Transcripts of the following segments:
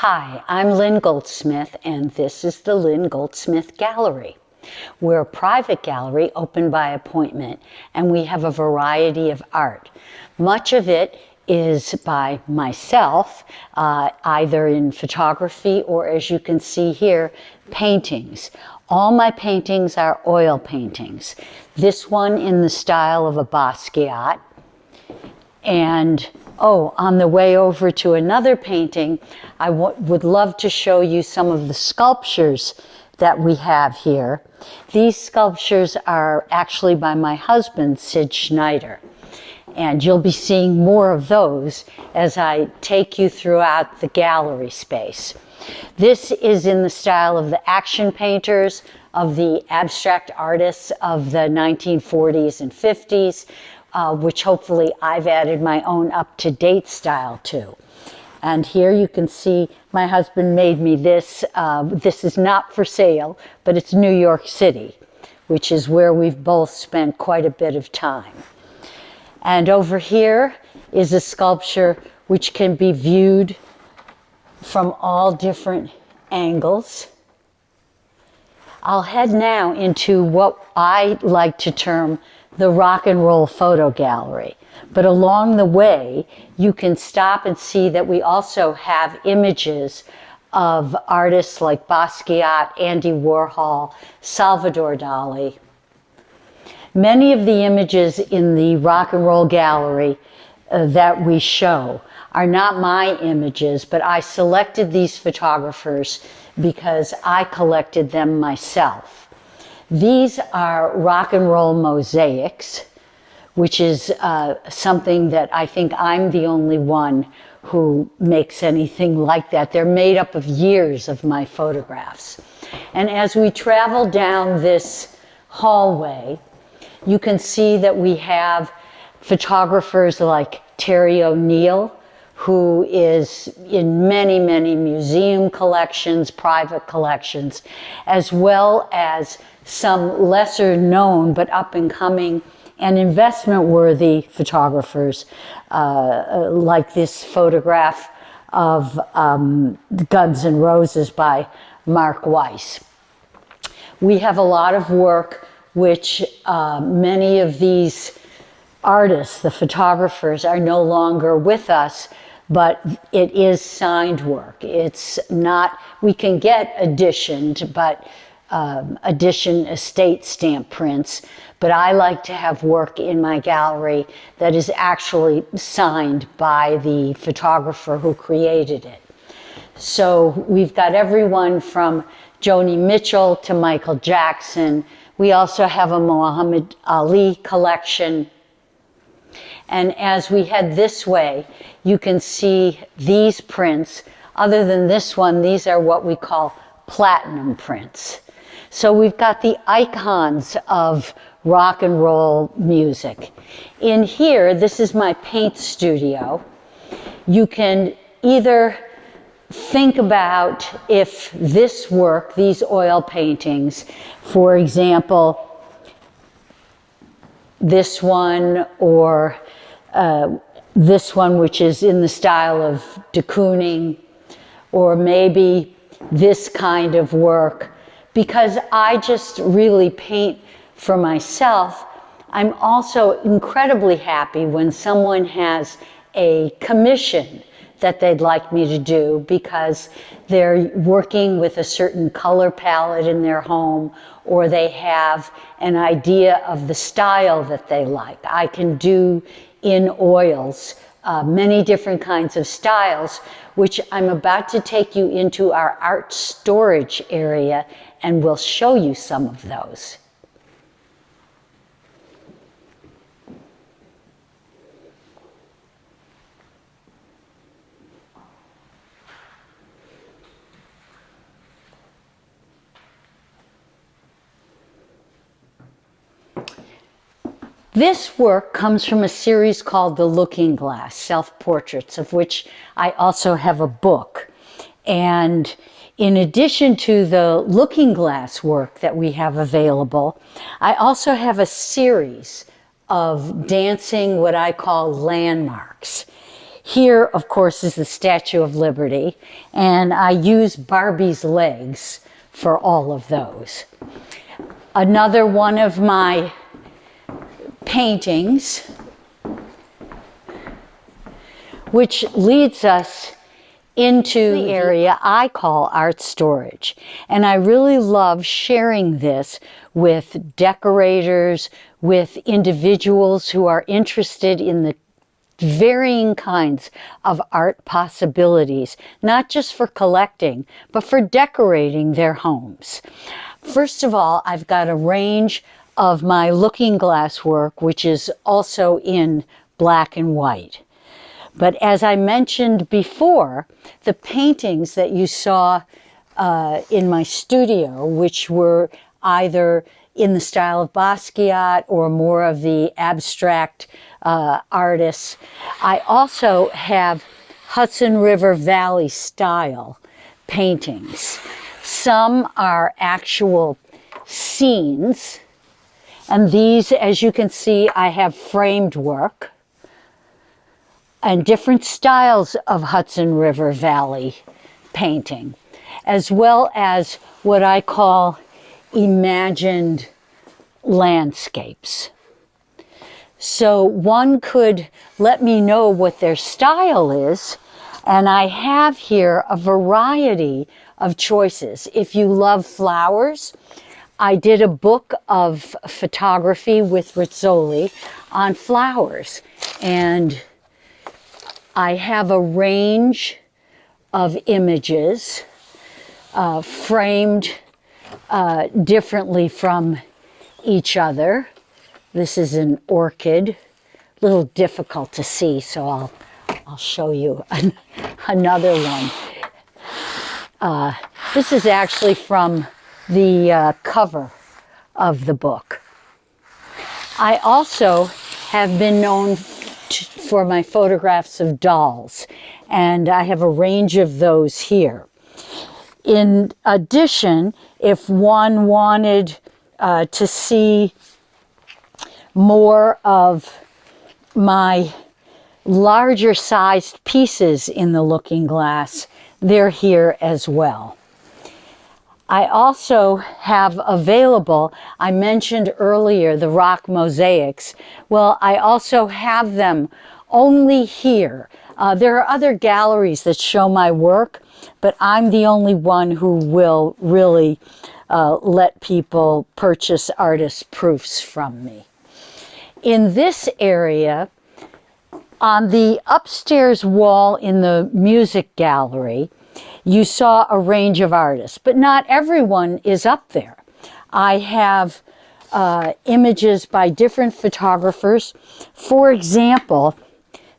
Hi, I'm Lynn Goldsmith, and this is the Lynn Goldsmith Gallery. We're a private gallery open by appointment, and we have a variety of art. Much of it is by myself, either in photography or, as you can see here, paintings. All my paintings are oil paintings. This one in the style of a Basquiat. And on the way over to another painting, I would love to show you some of the sculptures that we have here. These sculptures are actually by my husband, Sid Schneider. And you'll be seeing more of those as I take you throughout the gallery space. This is in the style of the action painters, of the abstract artists of the 1940s and 50s, which hopefully I've added my own up-to-date style to. And here you can see my husband made me this. This is not for sale, but it's New York City, which is where we've both spent quite a bit of time. And over here is a sculpture which can be viewed from all different angles. I'll head now into what I like to term the rock and roll photo gallery. But along the way, you can stop and see that we also have images of artists like Basquiat, Andy Warhol, Salvador Dali. Many of the images in the rock and roll gallery that we show are not my images, but I selected these photographers because I collected them myself. These are rock and roll mosaics, which is something that I think I'm the only one who makes anything like that. They're made up of years of my photographs. And as we travel down this hallway, you can see that we have photographers like Terry O'Neill, who is in many, many museum collections, private collections, as well as some lesser known but up and coming and investment worthy photographers, like this photograph of Guns N' Roses by Mark Weiss. We have a lot of work which many of these artists, the photographers, are no longer with us, but it is signed work. It's not, we can get editioned, but edition estate stamp prints, but I like to have work in my gallery that is actually signed by the photographer who created it. So we've got everyone from Joni Mitchell to Michael Jackson. We also have a Muhammad Ali collection. And as we head this way, you can see these prints. Other than this one, these are what we call platinum prints. So we've got the icons of rock and roll music. In here, this is my paint studio. You can either think about if this work, these oil paintings, for example, this one or this one, which is in the style of de Kooning, or maybe this kind of work, because I just really paint for myself. I'm also incredibly happy when someone has a commission that they'd like me to do because they're working with a certain color palette in their home, or they have an idea of the style that they like. I can do in oils many different kinds of styles, which I'm about to take you into our art storage area, and we'll show you some of those. This work comes from a series called The Looking Glass, Self-Portraits, of which I also have a book. And in addition to the Looking Glass work that we have available, I also have a series of dancing, what I call landmarks. Here, of course, is the Statue of Liberty, and I use Barbie's legs for all of those. Another one of my paintings, which leads us into the area I call art storage. And I really love sharing this with decorators, with individuals who are interested in the varying kinds of art possibilities, not just for collecting, but for decorating their homes. First of all, I've got a range of my looking glass work, which is also in black and white. But as I mentioned before, the paintings that you saw in my studio, which were either in the style of Basquiat or more of the abstract artists, I also have Hudson River Valley style paintings. Some are actual scenes, and these, as you can see, I have framed work and different styles of Hudson River Valley painting, as well as what I call imagined landscapes. So one could let me know what their style is, and I have here a variety of choices. If you love flowers, I did a book of photography with Rizzoli on flowers, and I have a range of images framed differently from each other. This is an orchid, a little difficult to see, so I'll show you another one. This is actually from the cover of the book. I also have been known for my photographs of dolls, and I have a range of those here. In addition, if one wanted to see more of my larger sized pieces in the looking glass, they're here as well. I also have available, I mentioned earlier, the rock mosaics. Well, I also have them only here. There are other galleries that show my work, but I'm the only one who will really let people purchase artist proofs from me. In this area, on the upstairs wall in the music gallery, you saw a range of artists, but not everyone is up there. I have images by different photographers. For example,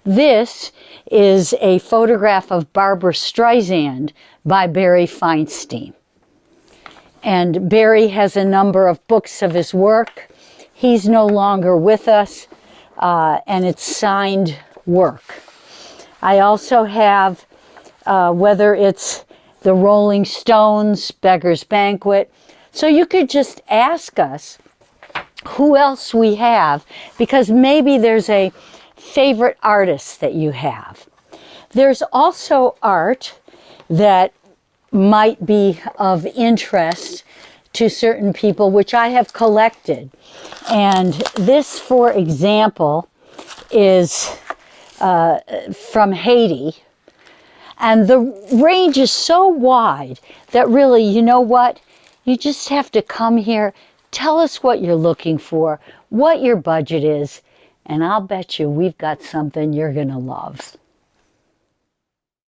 this is a photograph of Barbra Streisand by Barry Feinstein. And Barry has a number of books of his work. He's no longer with us, and it's signed work. I also have whether it's the Rolling Stones, Beggar's Banquet. So you could just ask us who else we have, because maybe there's a favorite artist that you have. There's also art that might be of interest to certain people, which I have collected. And this, for example, is from Haiti. And the range is so wide that really, you know what? You just have to come here, tell us what you're looking for, what your budget is, and I'll bet you we've got something you're going to love.